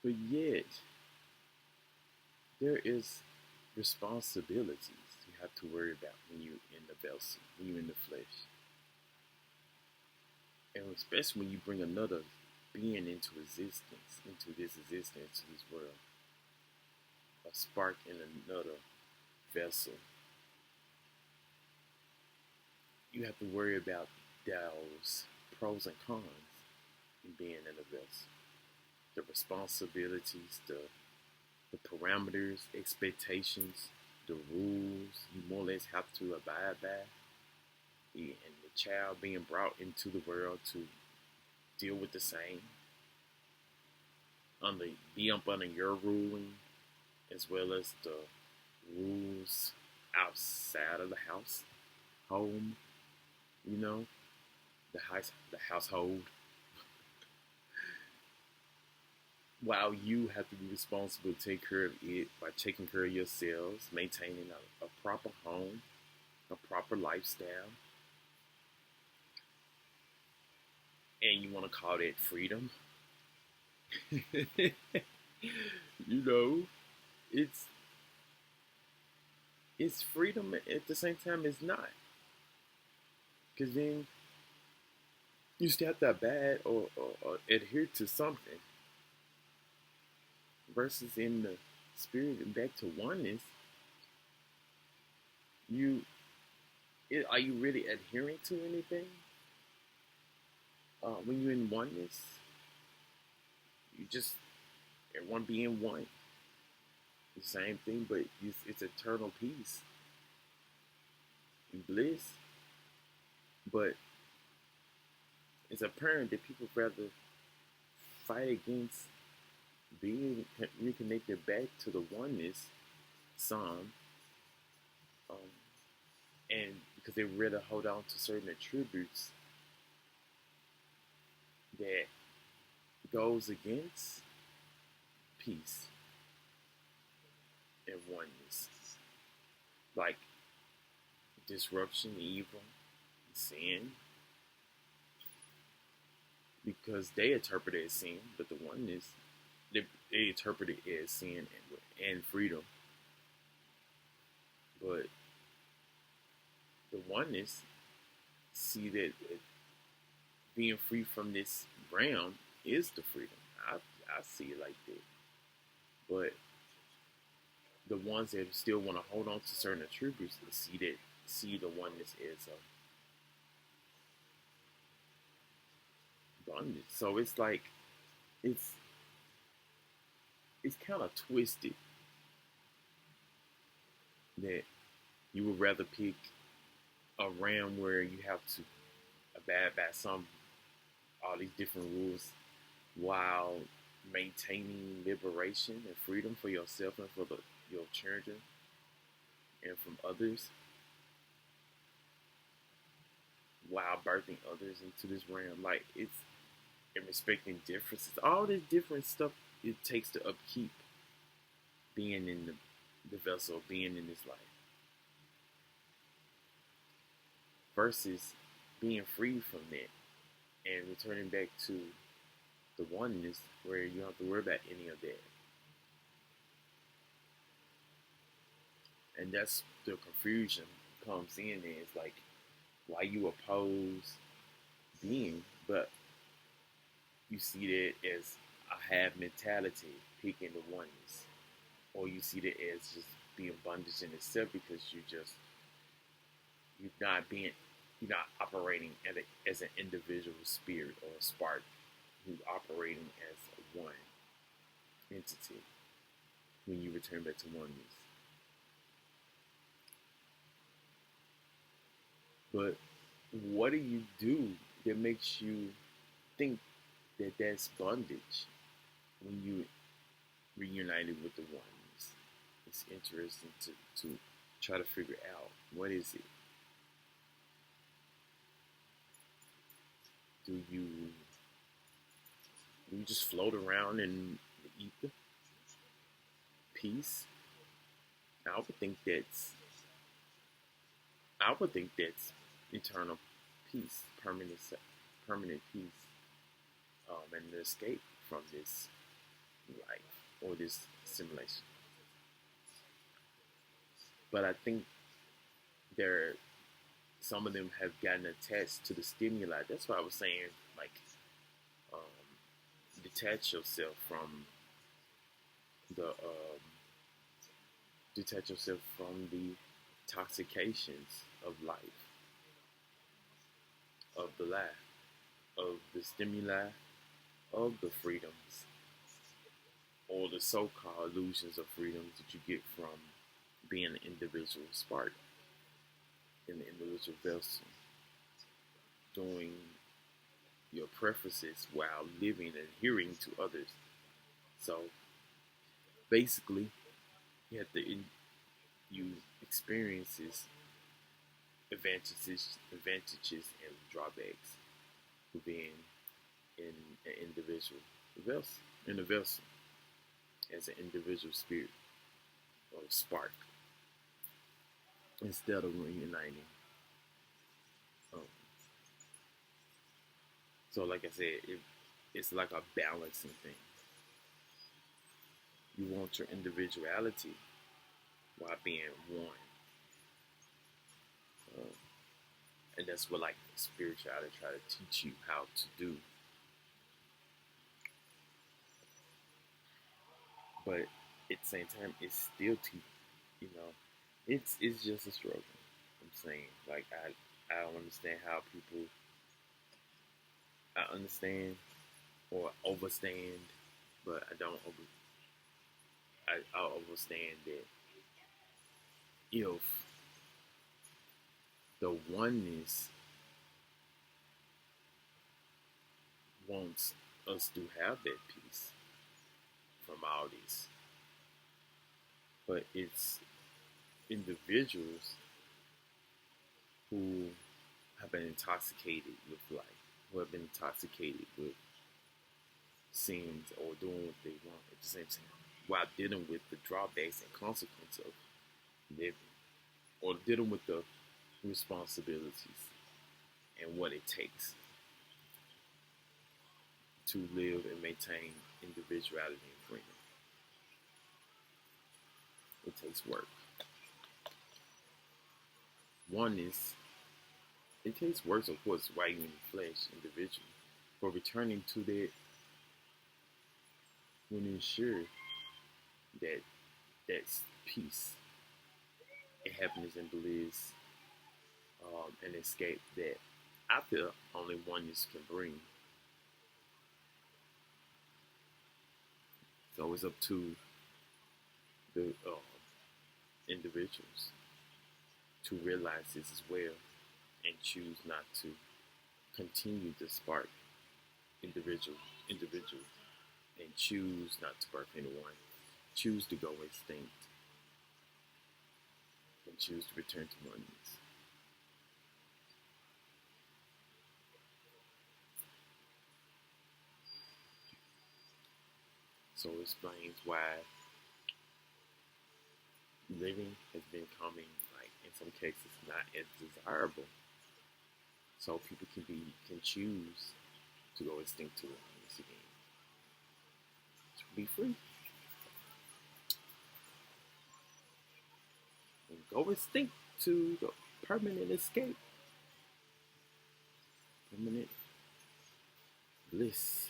But yet, there is responsibilities you have to worry about when you're in the vessel, when you're in the flesh. And especially when you bring another being into existence, into this existence, into this world, a spark in another vessel, you have to worry about those pros and cons in being in a vessel. The responsibilities, the parameters, expectations, the rules you more or less have to abide by, and the child being brought into the world to deal with the same, be up under your ruling, as well as the rules outside of the house, home, you know, the household. While you have to be responsible to take care of it by taking care of yourselves, maintaining a proper home, a proper lifestyle, and you want to call that freedom. You know, it's it's freedom at the same time it's not, because then you still have to abide or adhere to something. Versus in the spirit and back to oneness, you are you really adhering to anything? When you're in oneness, you just everyone being one, the same thing, but it's eternal peace and bliss. But it's apparent that people rather fight against being reconnected back to the oneness, some, um, and because they rather hold on to certain attributes that goes against peace and oneness, like disruption, evil, sin, because they interpret it as sin, but the oneness they interpret it as sin and freedom. But the oneness see that being free from this realm is the freedom. I see it like that. But the ones that still want to hold on to certain attributes see the oneness as a bondage. So it's like it's it's kind of twisted that you would rather pick a realm where you have to abide by all these different rules while maintaining liberation and freedom for yourself and for your children and from others, while birthing others into this realm. Like it's and respecting differences, all this different stuff it takes to upkeep being in the vessel, being in this life, versus being free from that and returning back to the oneness where you don't have to worry about any of that. And that's the confusion comes in there. It's like why you oppose being, but you see that as a have mentality, picking the oneness, or you see that as just being bondage in itself because you're not being you're not operating as an individual spirit or a spark who's operating as one entity when you return back to oneness. But what do you do that makes you think that that's bondage when you reunited with the oneness? It's interesting to try to figure out what is it. Do you just float around in the ether? Peace? I would think that's I would think that's eternal peace, permanent peace, and the escape from this life or this simulation. But I think there some of them have gotten attached to the stimuli. That's why I was saying, like, um, detach yourself from the detach yourself from the intoxications of life, of the life, of the stimuli, of the freedoms, or the so-called illusions of freedoms that you get from being an individual spark in the individual vessel, doing your preferences while living and adhering to others. So basically, you have to you experiences advantages and drawbacks for being in an individual vessel, in a vessel as an individual spirit or spark instead of reuniting. Um, so, like I said, it's like a balancing thing. You want your individuality while being one, uh, and that's what like spirituality try to teach you how to do. But at the same time, it's still you know, it's just a struggle. I'm saying, like I don't understand how people I understand or overstand, but I don't I understand that if the oneness wants us to have that peace from all this, but it's individuals who have been intoxicated with life, who have been intoxicated with sins or doing what they want at the same time, while dealing with the drawbacks and consequences of living, or dealing with the responsibilities and what it takes to live and maintain individuality and freedom. It takes work. Oneness, it takes work, of course, while you're in the flesh, individually, but returning to that will ensure that that's peace and happiness and bliss, and escape that I feel only oneness can bring. So it's up to the individuals to realize this as well and choose not to continue to spark individual and choose not to birth anyone, choose to go extinct, and choose to return to oneness. So it explains why living has been becoming, like, in some cases, not as desirable. So people can choose to go extinct to oneness again, to be free, and go extinct to the permanent escape, permanent bliss.